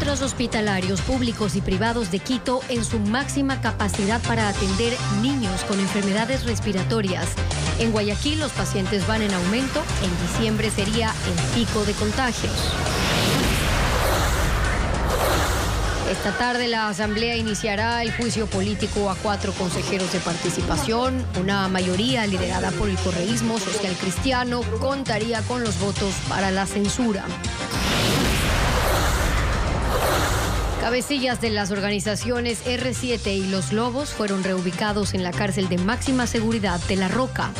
centros hospitalarios públicos y privados de Quito en su máxima capacidad para atender niños con enfermedades respiratorias. En Guayaquil los pacientes van en aumento. En diciembre sería el pico de contagios. Esta tarde la Asamblea iniciará el juicio político a 4 consejeros de participación. Una mayoría liderada por el correísmo social cristiano contaría con los votos para la censura. Cabecillas de las organizaciones R7 y Los Lobos fueron reubicados en la cárcel de máxima seguridad de La Roca.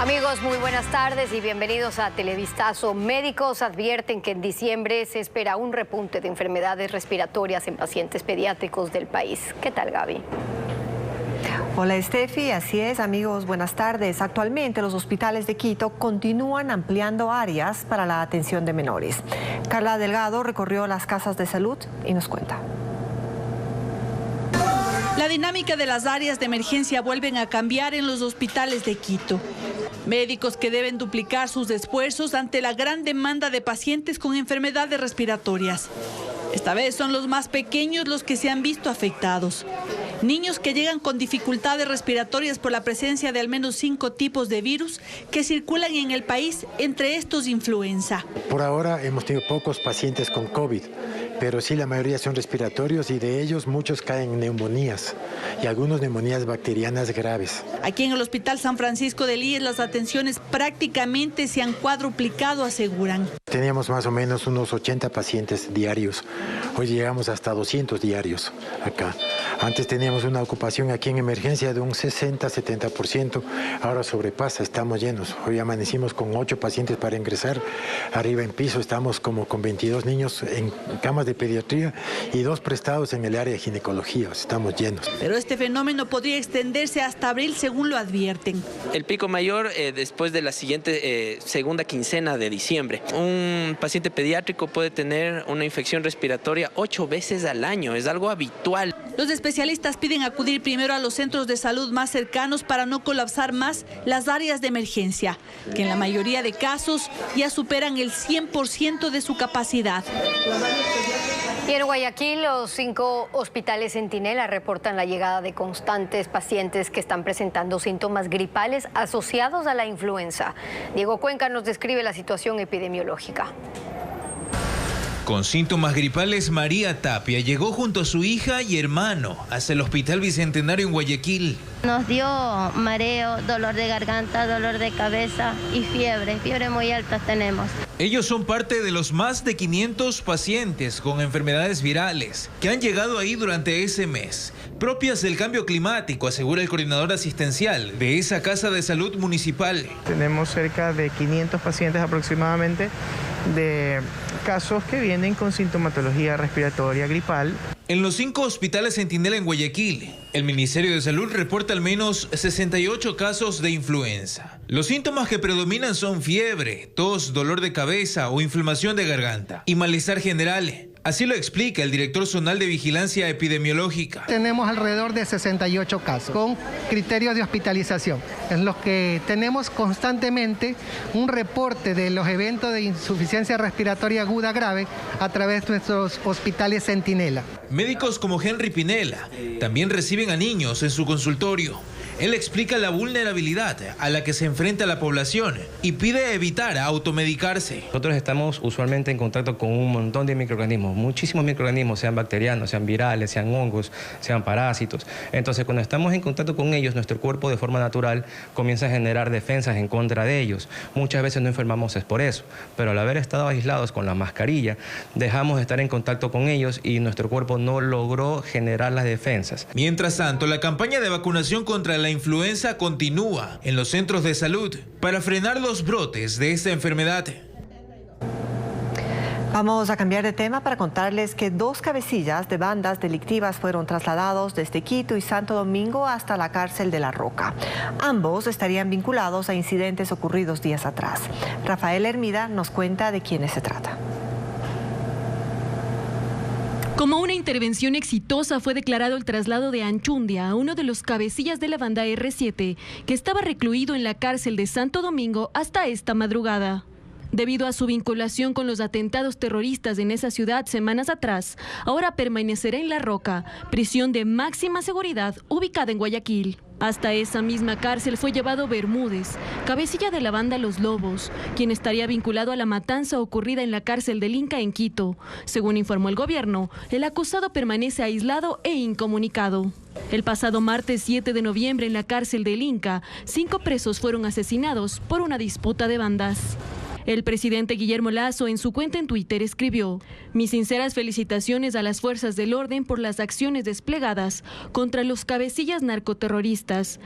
Amigos, muy buenas tardes y bienvenidos a Televistazo. Médicos advierten que en diciembre se espera un repunte de enfermedades respiratorias en pacientes pediátricos del país. ¿Qué tal, Gaby? Hola, Estefi. Así es, amigos, buenas tardes. Actualmente los hospitales de Quito continúan ampliando áreas para la atención de menores. Carla Delgado recorrió las casas de salud y nos cuenta. La dinámica de las áreas de emergencia vuelven a cambiar en los hospitales de Quito. Médicos que deben duplicar sus esfuerzos ante la gran demanda de pacientes con enfermedades respiratorias. Esta vez son los más pequeños los que se han visto afectados. Niños que llegan con dificultades respiratorias por la presencia de al menos 5 tipos de virus que circulan en el país, entre estos influenza. Por ahora hemos tenido pocos pacientes con COVID, pero sí la mayoría son respiratorios y de ellos muchos caen en neumonías y algunas neumonías bacterianas graves. Aquí en el Hospital San Francisco de Líes las atenciones prácticamente se han cuadruplicado, aseguran. Teníamos más o menos unos 80 pacientes diarios. Hoy llegamos hasta 200 diarios acá. Antes teníamos una ocupación aquí en emergencia de un 60-70%. Ahora sobrepasa, estamos llenos. Hoy amanecimos con 8 pacientes para ingresar. Arriba en piso estamos como con 22 niños en camas de pediatría y 2 prestados en el área de ginecología. Estamos llenos. Pero este fenómeno podría extenderse hasta abril, según lo advierten. El pico mayor después de la siguiente segunda quincena de diciembre. Un paciente pediátrico puede tener una infección respiratoria 8 veces al año. Es algo habitual. Los especialistas piden acudir primero a los centros de salud más cercanos para no colapsar más las áreas de emergencia, que en la mayoría de casos ya superan el 100% de su capacidad. Y en Guayaquil, los 5 hospitales Centinela reportan la llegada de constantes pacientes que están presentando síntomas gripales asociados a la influenza. Diego Cuenca nos describe la situación epidemiológica. Con síntomas gripales, María Tapia llegó junto a su hija y hermano hasta el Hospital Bicentenario en Guayaquil. Nos dio mareo, dolor de garganta, dolor de cabeza y fiebre muy alta tenemos. Ellos son parte de los más de 500 pacientes con enfermedades virales que han llegado ahí durante ese mes, propias del cambio climático, asegura el coordinador asistencial de esa casa de salud municipal. Tenemos cerca de 500 pacientes aproximadamente de casos que vienen con sintomatología respiratoria gripal. En los 5 hospitales Centinela en Guayaquil, el Ministerio de Salud reporta al menos 68 casos de influenza. Los síntomas que predominan son fiebre, tos, dolor de cabeza o inflamación de garganta y malestar general. Así lo explica el director zonal de Vigilancia Epidemiológica. Tenemos alrededor de 68 casos con criterios de hospitalización, en los que tenemos constantemente un reporte de los eventos de insuficiencia respiratoria aguda grave a través de nuestros hospitales Centinela. Médicos como Henry Pinela también reciben a niños en su consultorio. Él explica la vulnerabilidad a la que se enfrenta la población y pide evitar automedicarse. Nosotros estamos usualmente en contacto con un montón de microorganismos, muchísimos microorganismos, sean bacterianos, sean virales, sean hongos, sean parásitos. Entonces, cuando estamos en contacto con ellos, nuestro cuerpo de forma natural comienza a generar defensas en contra de ellos. Muchas veces no enfermamos es por eso, pero al haber estado aislados con la mascarilla, dejamos de estar en contacto con ellos y nuestro cuerpo no logró generar las defensas. Mientras tanto, la campaña de vacunación contra la influenza continúa en los centros de salud para frenar los brotes de esta enfermedad. Vamos a cambiar de tema para contarles que 2 cabecillas de bandas delictivas fueron trasladados desde Quito y Santo Domingo hasta la cárcel de La Roca. Ambos estarían vinculados a incidentes ocurridos días atrás. Rafael Hermida nos cuenta de quiénes se trata. Como una intervención exitosa fue declarado el traslado de Anchundia, uno de los cabecillas de la banda R7, que estaba recluido en la cárcel de Santo Domingo hasta esta madrugada. Debido a su vinculación con los atentados terroristas en esa ciudad semanas atrás, ahora permanecerá en La Roca, prisión de máxima seguridad ubicada en Guayaquil. Hasta esa misma cárcel fue llevado Bermúdez, cabecilla de la banda Los Lobos, quien estaría vinculado a la matanza ocurrida en la cárcel del Inca en Quito. Según informó el gobierno, el acusado permanece aislado e incomunicado. El pasado martes 7 de noviembre en la cárcel del Inca, 5 presos fueron asesinados por una disputa de bandas. El presidente Guillermo Lasso en su cuenta en Twitter escribió: mis sinceras felicitaciones a las fuerzas del orden por las acciones desplegadas contra los cabecillas narcoterroristas.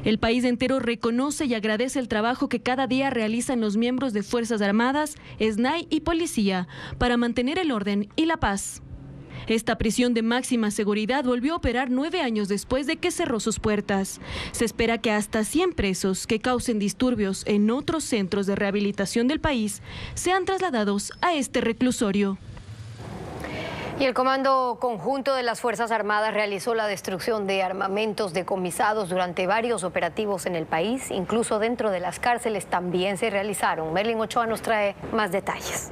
El país entero reconoce y agradece el trabajo que cada día realizan los miembros de Fuerzas Armadas, SNAI y Policía para mantener el orden y la paz. Esta prisión de máxima seguridad volvió a operar 9 años después de que cerró sus puertas. Se espera que hasta 100 presos que causen disturbios en otros centros de rehabilitación del país sean trasladados a este reclusorio. Y el Comando Conjunto de las Fuerzas Armadas realizó la destrucción de armamentos decomisados durante varios operativos en el país. Incluso dentro de las cárceles también se realizaron. Merlin Ochoa nos trae más detalles.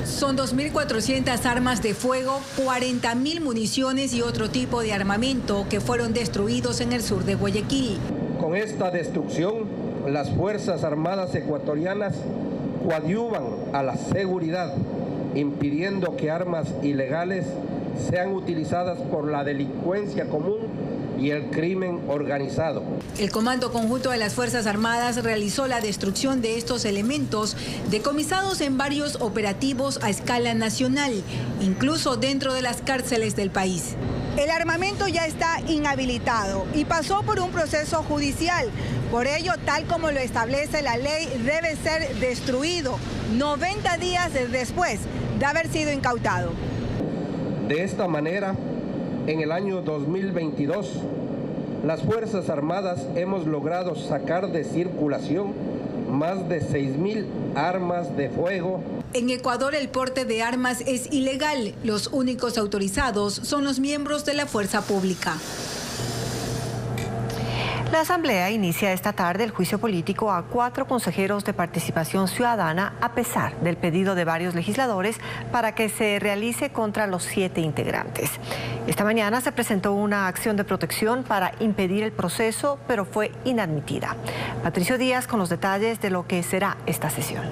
Son 2.400 armas de fuego, 40.000 municiones y otro tipo de armamento que fueron destruidos en el sur de Guayaquil. Con esta destrucción, las Fuerzas Armadas ecuatorianas coadyuvan a la seguridad, impidiendo que armas ilegales sean utilizadas por la delincuencia común y el crimen organizado. El Comando Conjunto de las Fuerzas Armadas realizó la destrucción de estos elementos decomisados en varios operativos a escala nacional, incluso dentro de las cárceles del país. El armamento ya está inhabilitado y pasó por un proceso judicial. Por ello, tal como lo establece la ley, debe ser destruido 90 días después de haber sido incautado. De esta manera, en el año 2022, las Fuerzas Armadas hemos logrado sacar de circulación más de 6.000 armas de fuego. En Ecuador el porte de armas es ilegal. Los únicos autorizados son los miembros de la fuerza pública. La Asamblea inicia esta tarde el juicio político a 4 consejeros de participación ciudadana a pesar del pedido de varios legisladores para que se realice contra los 7 integrantes. Esta mañana se presentó una acción de protección para impedir el proceso, pero fue inadmitida. Patricio Díaz con los detalles de lo que será esta sesión.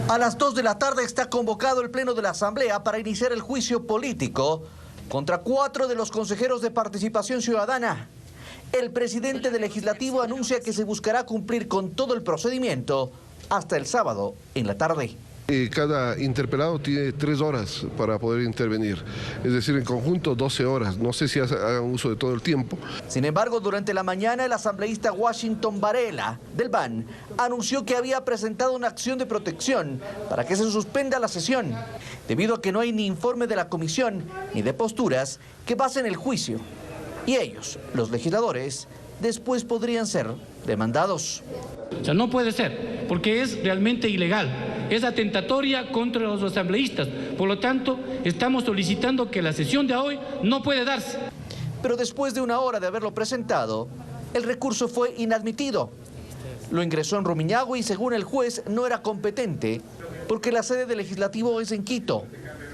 A las 2 de la tarde está convocado el Pleno de la Asamblea para iniciar el juicio político contra 4 de los consejeros de participación ciudadana. El presidente del Legislativo anuncia que se buscará cumplir con todo el procedimiento hasta el sábado en la tarde. Cada interpelado tiene 3 horas para poder intervenir, es decir, en conjunto 12 horas. No sé si hagan uso de todo el tiempo. Sin embargo, durante la mañana el asambleísta Washington Varela del BAN anunció que había presentado una acción de protección para que se suspenda la sesión, debido a que no hay ni informe de la comisión ni de posturas que basen el juicio. Y ellos, los legisladores, después podrían ser demandados. O sea, no puede ser, porque es realmente ilegal, es atentatoria contra los asambleístas. Por lo tanto, estamos solicitando que la sesión de hoy no puede darse. Pero después de 1 hora de haberlo presentado, el recurso fue inadmitido. Lo ingresó en Rumiñahui y según el juez no era competente porque la sede del Legislativo es en Quito.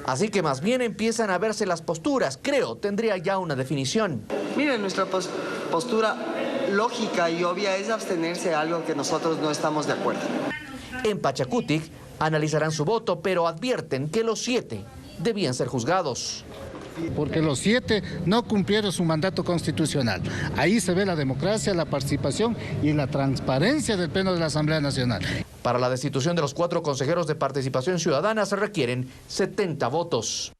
Así que más bien empiezan a verse las posturas. Creo, tendría ya una definición. Miren, nuestra postura lógica y obvia es abstenerse a algo que nosotros no estamos de acuerdo. En Pachacutic analizarán su voto, pero advierten que los 7 debían ser juzgados. Porque los 7 no cumplieron su mandato constitucional. Ahí se ve la democracia, la participación y la transparencia del Pleno de la Asamblea Nacional. Para la destitución de los 4 consejeros de participación ciudadana se requieren 70 votos.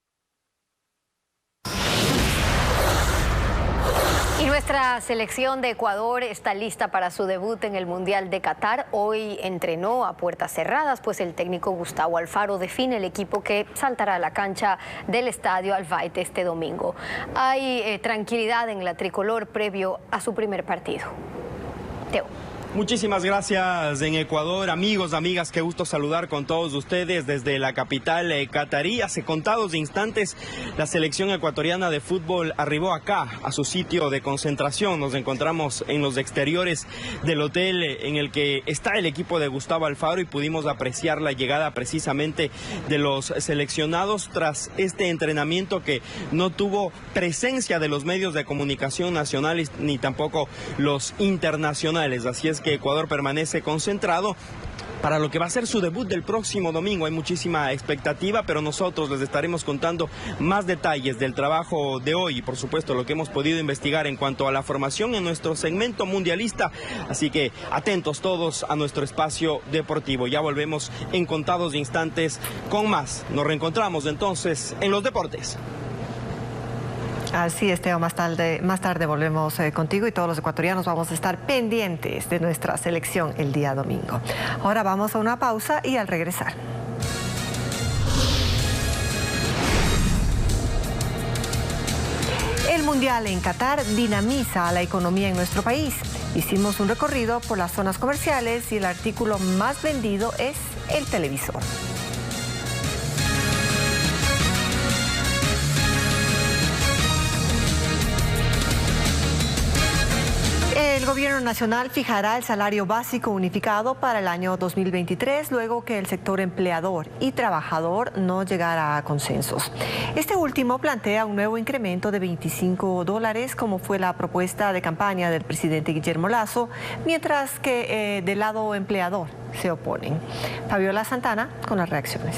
Y nuestra selección de Ecuador está lista para su debut en el Mundial de Qatar. Hoy entrenó a puertas cerradas, pues el técnico Gustavo Alfaro define el equipo que saltará a la cancha del Estadio Al-Bayt este domingo. Hay tranquilidad en la tricolor previo a su primer partido. Teo. Muchísimas gracias en Ecuador, amigos, amigas, qué gusto saludar con todos ustedes desde la capital catarí. Hace contados instantes la selección ecuatoriana de fútbol arribó acá a su sitio de concentración. Nos encontramos en los exteriores del hotel en el que está el equipo de Gustavo Alfaro y pudimos apreciar la llegada precisamente de los seleccionados tras este entrenamiento que no tuvo presencia de los medios de comunicación nacionales ni tampoco los internacionales. Así es que Ecuador permanece concentrado para lo que va a ser su debut del próximo domingo. Hay muchísima expectativa, pero nosotros les estaremos contando más detalles del trabajo de hoy y por supuesto lo que hemos podido investigar en cuanto a la formación en nuestro segmento mundialista. Así que atentos todos a nuestro espacio deportivo. Ya volvemos en contados instantes con más. Nos reencontramos entonces en los deportes. Así es, Teo, más tarde volvemos contigo y todos los ecuatorianos vamos a estar pendientes de nuestra selección el día domingo. Ahora vamos a una pausa y al regresar. El Mundial en Qatar dinamiza la economía en nuestro país. Hicimos un recorrido por las zonas comerciales y el artículo más vendido es el televisor. El gobierno nacional fijará el salario básico unificado para el año 2023, luego que el sector empleador y trabajador no llegara a consensos. Este último plantea un nuevo incremento de $25, como fue la propuesta de campaña del presidente Guillermo Lasso, mientras que del lado empleador se oponen. Fabiola Santana con las reacciones.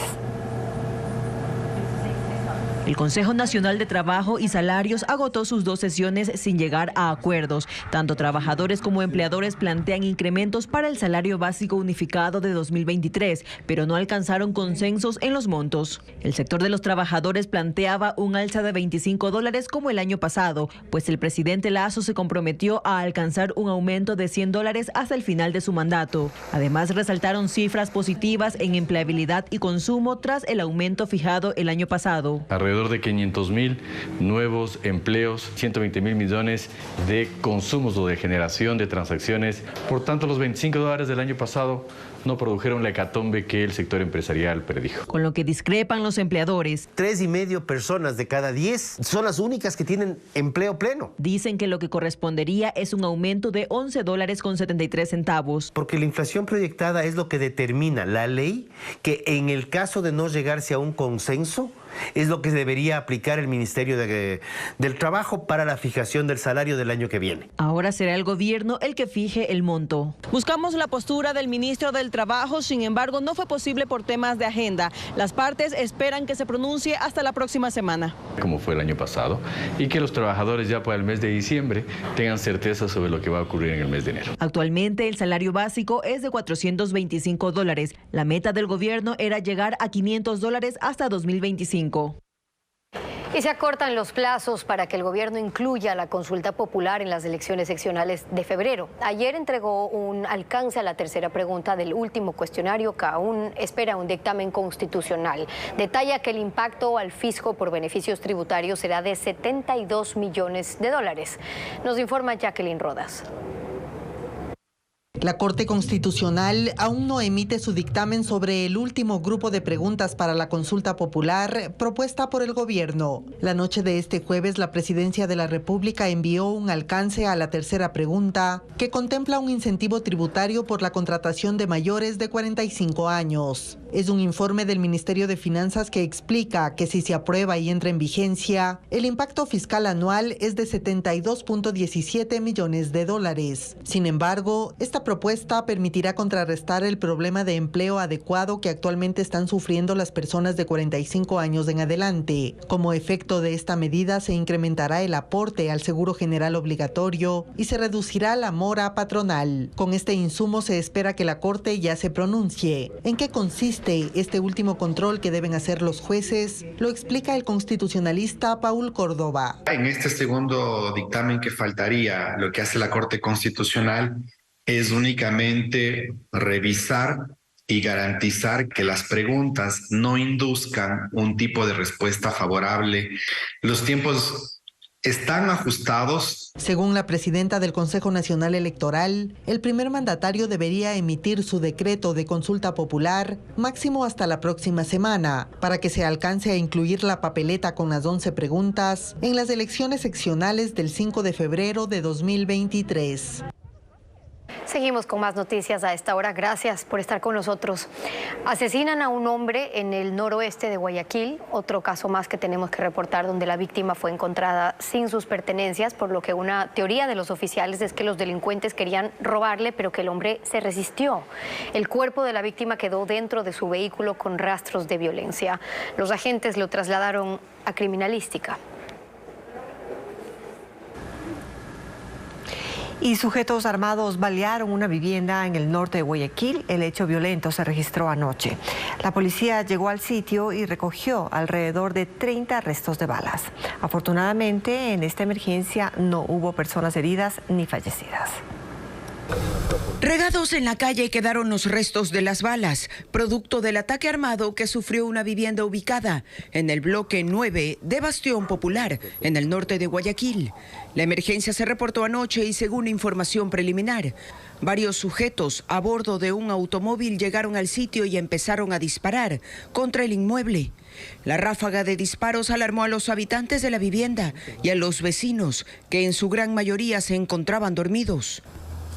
El Consejo Nacional de Trabajo y Salarios agotó sus 2 sesiones sin llegar a acuerdos. Tanto trabajadores como empleadores plantean incrementos para el salario básico unificado de 2023, pero no alcanzaron consensos en los montos. El sector de los trabajadores planteaba un alza de $25 como el año pasado, pues el presidente Lasso se comprometió a alcanzar un aumento de $100 hasta el final de su mandato. Además, resaltaron cifras positivas en empleabilidad y consumo tras el aumento fijado el año pasado. Alrededor de 500.000 nuevos empleos, 120.000 millones de consumos o de generación de transacciones. Por tanto, los $25 del año pasado no produjeron la hecatombe que el sector empresarial predijo. Con lo que discrepan los empleadores. 3,5 personas de cada 10 son las únicas que tienen empleo pleno. Dicen que lo que correspondería es un aumento de $11.73. Porque la inflación proyectada es lo que determina la ley, que en el caso de no llegarse a un consenso, es lo que debería aplicar el Ministerio del Trabajo para la fijación del salario del año que viene. Ahora será el gobierno el que fije el monto. Buscamos la postura del ministro del Trabajo, sin embargo, no fue posible por temas de agenda. Las partes esperan que se pronuncie hasta la próxima semana. Como fue el año pasado, y que los trabajadores ya para el mes de diciembre tengan certeza sobre lo que va a ocurrir en el mes de enero. Actualmente el salario básico es de $425. La meta del gobierno era llegar a $500 hasta 2025. Y se acortan los plazos para que el gobierno incluya la consulta popular en las elecciones seccionales de febrero. Ayer entregó un alcance a la tercera pregunta del último cuestionario que aún espera un dictamen constitucional. Detalla que el impacto al fisco por beneficios tributarios será de $72 millones. Nos informa Jacqueline Rodas. La Corte Constitucional aún no emite su dictamen sobre el último grupo de preguntas para la consulta popular propuesta por el gobierno. La noche de este jueves, la Presidencia de la República envió un alcance a la tercera pregunta que contempla un incentivo tributario por la contratación de mayores de 45 años. Es un informe del Ministerio de Finanzas que explica que si se aprueba y entra en vigencia, el impacto fiscal anual es de $72.17 millones. Sin embargo, esta propuesta permitirá contrarrestar el problema de empleo adecuado que actualmente están sufriendo las personas de 45 años en adelante. Como efecto de esta medida, se incrementará el aporte al Seguro General obligatorio y se reducirá la mora patronal. Con este insumo se espera que la Corte ya se pronuncie. ¿En qué consiste este último control que deben hacer los jueces? Lo explica el constitucionalista Paul Córdoba. En este segundo dictamen que faltaría, lo que hace la Corte Constitucional es únicamente revisar y garantizar que las preguntas no induzcan un tipo de respuesta favorable. Los tiempos están ajustados. Según la presidenta del Consejo Nacional Electoral, el primer mandatario debería emitir su decreto de consulta popular máximo hasta la próxima semana, para que se alcance a incluir la papeleta con las 11 preguntas en las elecciones seccionales del 5 de febrero de 2023. Seguimos con más noticias a esta hora. Gracias por estar con nosotros. Asesinan a un hombre en el noroeste de Guayaquil. Otro caso más que tenemos que reportar, donde la víctima fue encontrada sin sus pertenencias, por lo que una teoría de los oficiales es que los delincuentes querían robarle, pero que el hombre se resistió. El cuerpo de la víctima quedó dentro de su vehículo con rastros de violencia. Los agentes lo trasladaron a criminalística. Y sujetos armados balearon una vivienda en el norte de Guayaquil. El hecho violento se registró anoche. La policía llegó al sitio y recogió alrededor de 30 restos de balas. Afortunadamente, en esta emergencia no hubo personas heridas ni fallecidas. Regados en la calle quedaron los restos de las balas, producto del ataque armado que sufrió una vivienda ubicada en el bloque 9 de Bastión Popular, en el norte de Guayaquil. La emergencia se reportó anoche y, según información preliminar, varios sujetos a bordo de un automóvil llegaron al sitio y empezaron a disparar contra el inmueble. La ráfaga de disparos alarmó a los habitantes de la vivienda y a los vecinos, que en su gran mayoría se encontraban dormidos.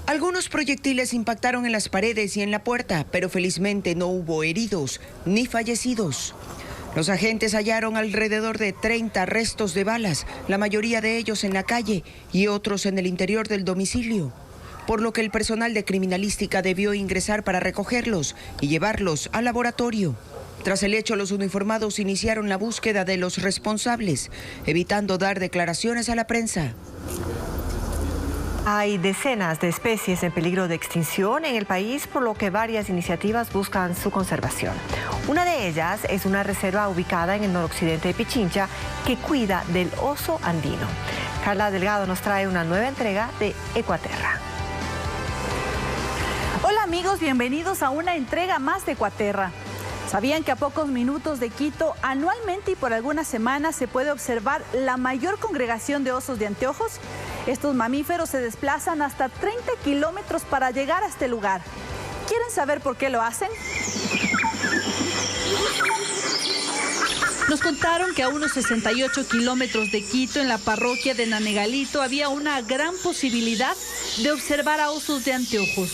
Algunos proyectiles impactaron en las paredes y en la puerta, pero felizmente no hubo heridos ni fallecidos. Los agentes hallaron alrededor de 30 restos de balas, la mayoría de ellos en la calle y otros en el interior del domicilio, por lo que el personal de criminalística debió ingresar para recogerlos y llevarlos al laboratorio. Tras el hecho, los uniformados iniciaron la búsqueda de los responsables, evitando dar declaraciones a la prensa. Hay decenas de especies en peligro de extinción en el país, por lo que varias iniciativas buscan su conservación. Una de ellas es una reserva ubicada en el noroccidente de Pichincha que cuida del oso andino. Carla Delgado nos trae una nueva entrega de Ecuaterra. Hola amigos, bienvenidos a una entrega más de Ecuaterra. ¿Sabían que a pocos minutos de Quito, anualmente y por algunas semanas, se puede observar la mayor congregación de osos de anteojos? Estos mamíferos se desplazan hasta 30 kilómetros para llegar a este lugar. ¿Quieren saber por qué lo hacen? Nos contaron que a unos 68 kilómetros de Quito, en la parroquia de Nanegalito, había una gran posibilidad de observar a osos de anteojos.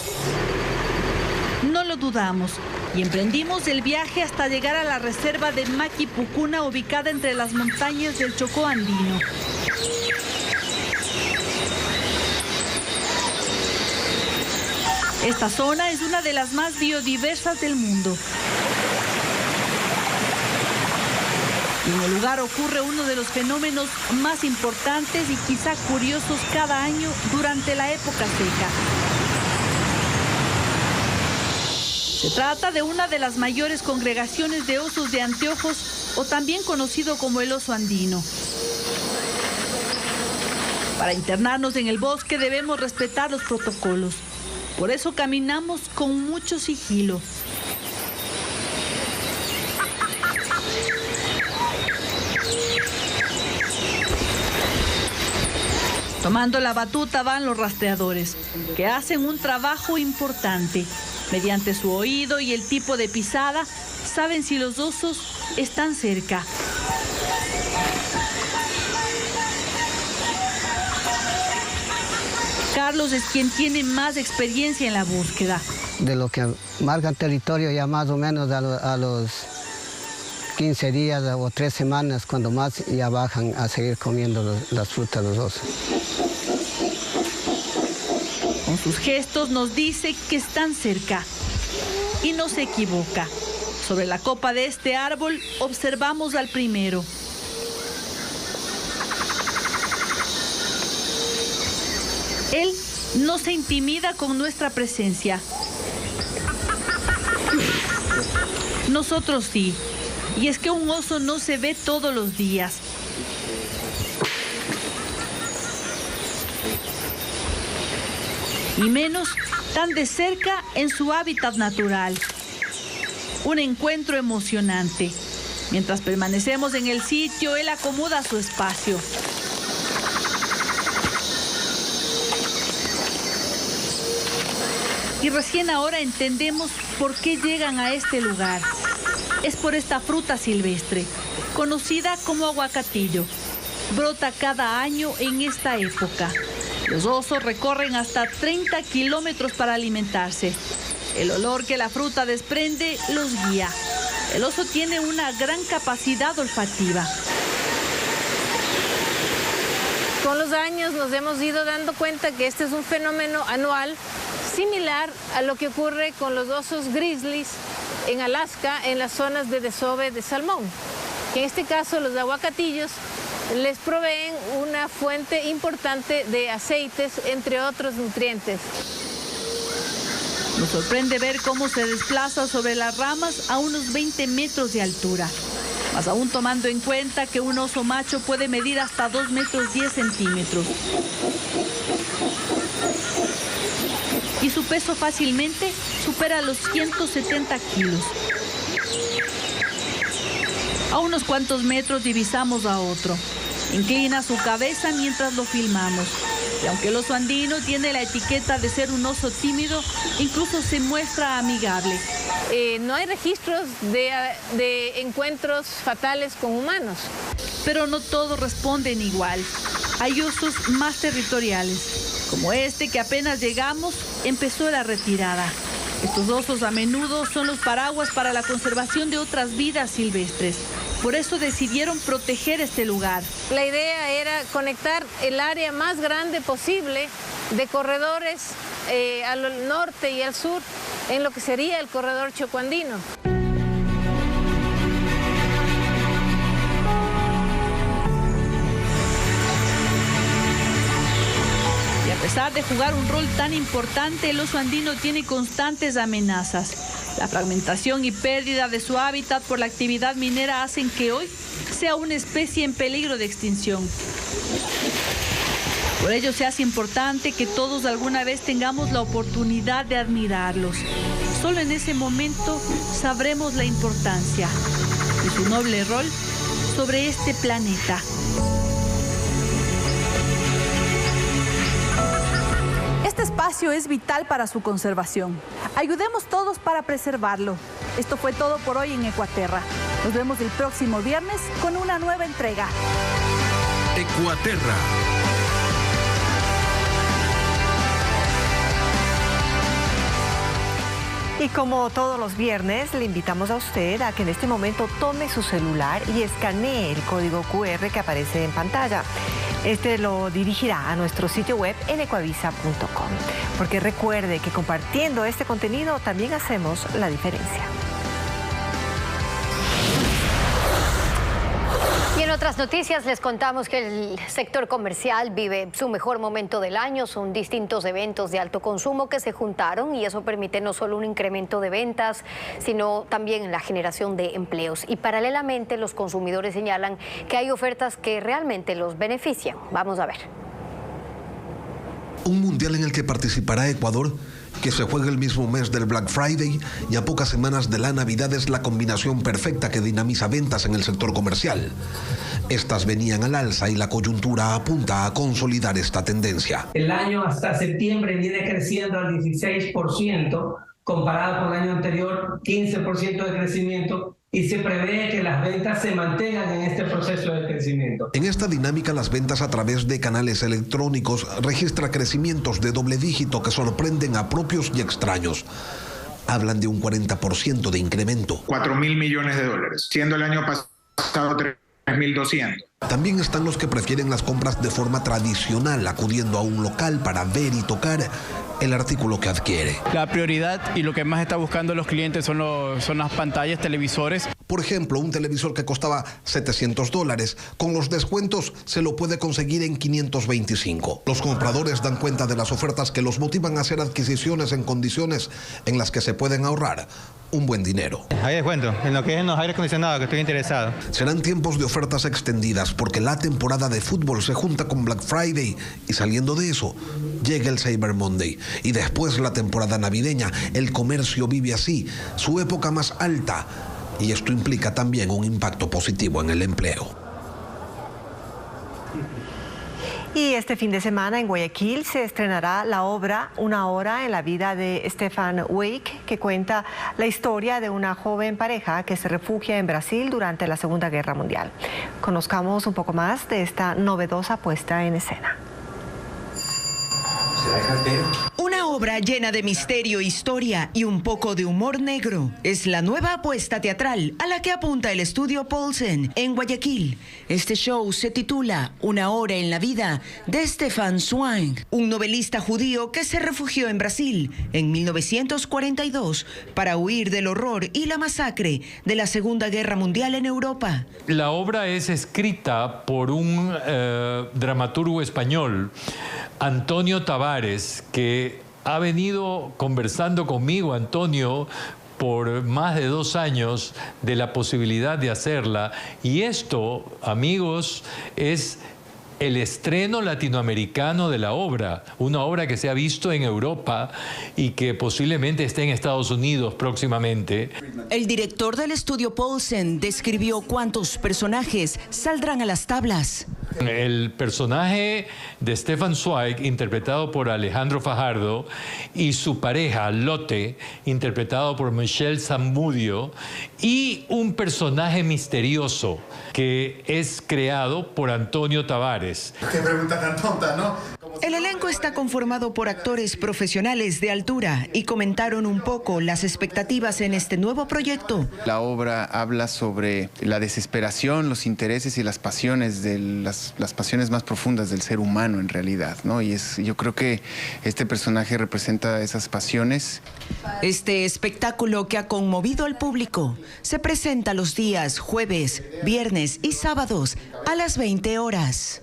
No lo dudamos y emprendimos el viaje hasta llegar a la reserva de Maquipucuna, ubicada entre las montañas del Chocó andino. Esta zona es una de las más biodiversas del mundo. En el lugar ocurre uno de los fenómenos más importantes y quizá curiosos cada año durante la época seca. Se trata de una de las mayores congregaciones de osos de anteojos, o también conocido como el oso andino. Para internarnos en el bosque debemos respetar los protocolos. Por eso caminamos con mucho sigilo. Tomando la batuta van los rastreadores, que hacen un trabajo importante. Mediante su oído y el tipo de pisada, saben si los osos están cerca. Carlos es quien tiene más experiencia en la búsqueda. De lo que marcan territorio ya más o menos a los 15 días o 3 semanas, cuando más ya bajan a seguir comiendo las frutas de los osos. Con sus gestos nos dice que están cerca y no se equivoca. Sobre la copa de este árbol observamos al primero. Él no se intimida con nuestra presencia. Nosotros sí. Y es que un oso no se ve todos los días. Y menos tan de cerca en su hábitat natural. Un encuentro emocionante. Mientras permanecemos en el sitio, él acomoda su espacio. Y recién ahora entendemos por qué llegan a este lugar. Es por esta fruta silvestre, conocida como aguacatillo. Brota cada año en esta época. Los osos recorren hasta 30 kilómetros para alimentarse. El olor que la fruta desprende los guía. El oso tiene una gran capacidad olfativa. Con los años nos hemos ido dando cuenta que este es un fenómeno anual similar a lo que ocurre con los osos grizzlies en Alaska, en las zonas de desove de salmón. En este caso, los aguacatillos les proveen una fuente importante de aceites, entre otros nutrientes. Nos sorprende ver cómo se desplaza sobre las ramas a unos 20 metros de altura. Más aún tomando en cuenta que un oso macho puede medir hasta 2 metros 10 centímetros. Y su peso fácilmente supera los 170 kilos. A unos cuantos metros divisamos a otro. Inclina su cabeza mientras lo filmamos. Y aunque el oso andino tiene la etiqueta de ser un oso tímido, incluso se muestra amigable. No hay registros de encuentros fatales con humanos. Pero no todos responden igual. Hay osos más territoriales, como este que apenas llegamos empezó la retirada. Estos osos a menudo son los paraguas para la conservación de otras vidas silvestres. Por eso decidieron proteger este lugar. La idea era conectar el área más grande posible de corredores al norte y al sur en lo que sería el corredor chocoandino. Y a pesar de jugar un rol tan importante, el oso andino tiene constantes amenazas. La fragmentación y pérdida de su hábitat por la actividad minera hacen que hoy sea una especie en peligro de extinción. Por ello se hace importante que todos alguna vez tengamos la oportunidad de admirarlos. Solo en ese momento sabremos la importancia de su noble rol sobre este planeta. Este espacio es vital para su conservación. Ayudemos todos para preservarlo. Esto fue todo por hoy en Ecuaterra. Nos vemos el próximo viernes con una nueva entrega. Ecuaterra. Y como todos los viernes, le invitamos a usted a que en este momento tome su celular y escanee el código QR que aparece en pantalla. Este lo dirigirá a nuestro sitio web en ecuavisa.com. Porque recuerde que compartiendo este contenido también hacemos la diferencia. Y en otras noticias les contamos que el sector comercial vive su mejor momento del año. Son distintos eventos de alto consumo que se juntaron y eso permite no solo un incremento de ventas, sino también la generación de empleos. Y paralelamente los consumidores señalan que hay ofertas que realmente los benefician. Vamos a ver. Un mundial en el que participará Ecuador, que se juega el mismo mes del Black Friday y a pocas semanas de la Navidad, es la combinación perfecta que dinamiza ventas en el sector comercial. Estas venían al alza y la coyuntura apunta a consolidar esta tendencia. El año hasta septiembre viene creciendo al 16%, comparado con el año anterior, 15% de crecimiento, y se prevé que las ventas se mantengan en este proceso de crecimiento. En esta dinámica, las ventas a través de canales electrónicos registran crecimientos de doble dígito que sorprenden a propios y extraños. Hablan de un 40% de incremento. 4.000 millones de dólares, siendo el año pasado 3.200. También están los que prefieren las compras de forma tradicional, acudiendo a un local para ver y tocar el artículo que adquiere. La prioridad y lo que más está buscando los clientes son las pantallas, televisores. Por ejemplo, un televisor que costaba $700, con los descuentos se lo puede conseguir en 525. Los compradores dan cuenta de las ofertas que los motivan a hacer adquisiciones en condiciones en las que se pueden ahorrar un buen dinero. Hay descuento en lo que es los aire acondicionados, que estoy interesado. Serán tiempos de ofertas extendidas porque la temporada de fútbol se junta con Black Friday y saliendo de eso llega el Cyber Monday y después la temporada navideña. El comercio vive así su época más alta y esto implica también un impacto positivo en el empleo. Y este fin de semana en Guayaquil se estrenará la obra Una hora en la vida de Stefan Zweig, que cuenta la historia de una joven pareja que se refugia en Brasil durante la Segunda Guerra Mundial. Conozcamos un poco más de esta novedosa puesta en escena. Una obra llena de misterio, historia y un poco de humor negro. Es la nueva apuesta teatral a la que apunta el estudio Paulsen en Guayaquil. Este show se titula Una hora en la vida de Stefan Zweig, un novelista judío que se refugió en Brasil en 1942 para huir del horror y la masacre de la Segunda Guerra Mundial en Europa. La obra es escrita por un dramaturgo español, Antonio Tavares, que ha venido conversando conmigo, Antonio, por más de 2 años de la posibilidad de hacerla. Y esto, amigos, es el estreno latinoamericano de la obra, una obra que se ha visto en Europa y que posiblemente esté en Estados Unidos próximamente. El director del estudio Paulsen describió cuántos personajes saldrán a las tablas. El personaje de Stefan Zweig, interpretado por Alejandro Fajardo, y su pareja, Lotte, interpretado por Michelle Zamudio, y un personaje misterioso que es creado por Antonio Tavares. Qué pregunta tan tonta, ¿no? El elenco está conformado por actores profesionales de altura y comentaron un poco las expectativas en este nuevo proyecto. La obra habla sobre la desesperación, los intereses y las pasiones de las pasiones más profundas del ser humano en realidad, ¿no? Y yo creo que este personaje representa esas pasiones. Este espectáculo que ha conmovido al público se presenta los días jueves, viernes y sábados a las 20 horas.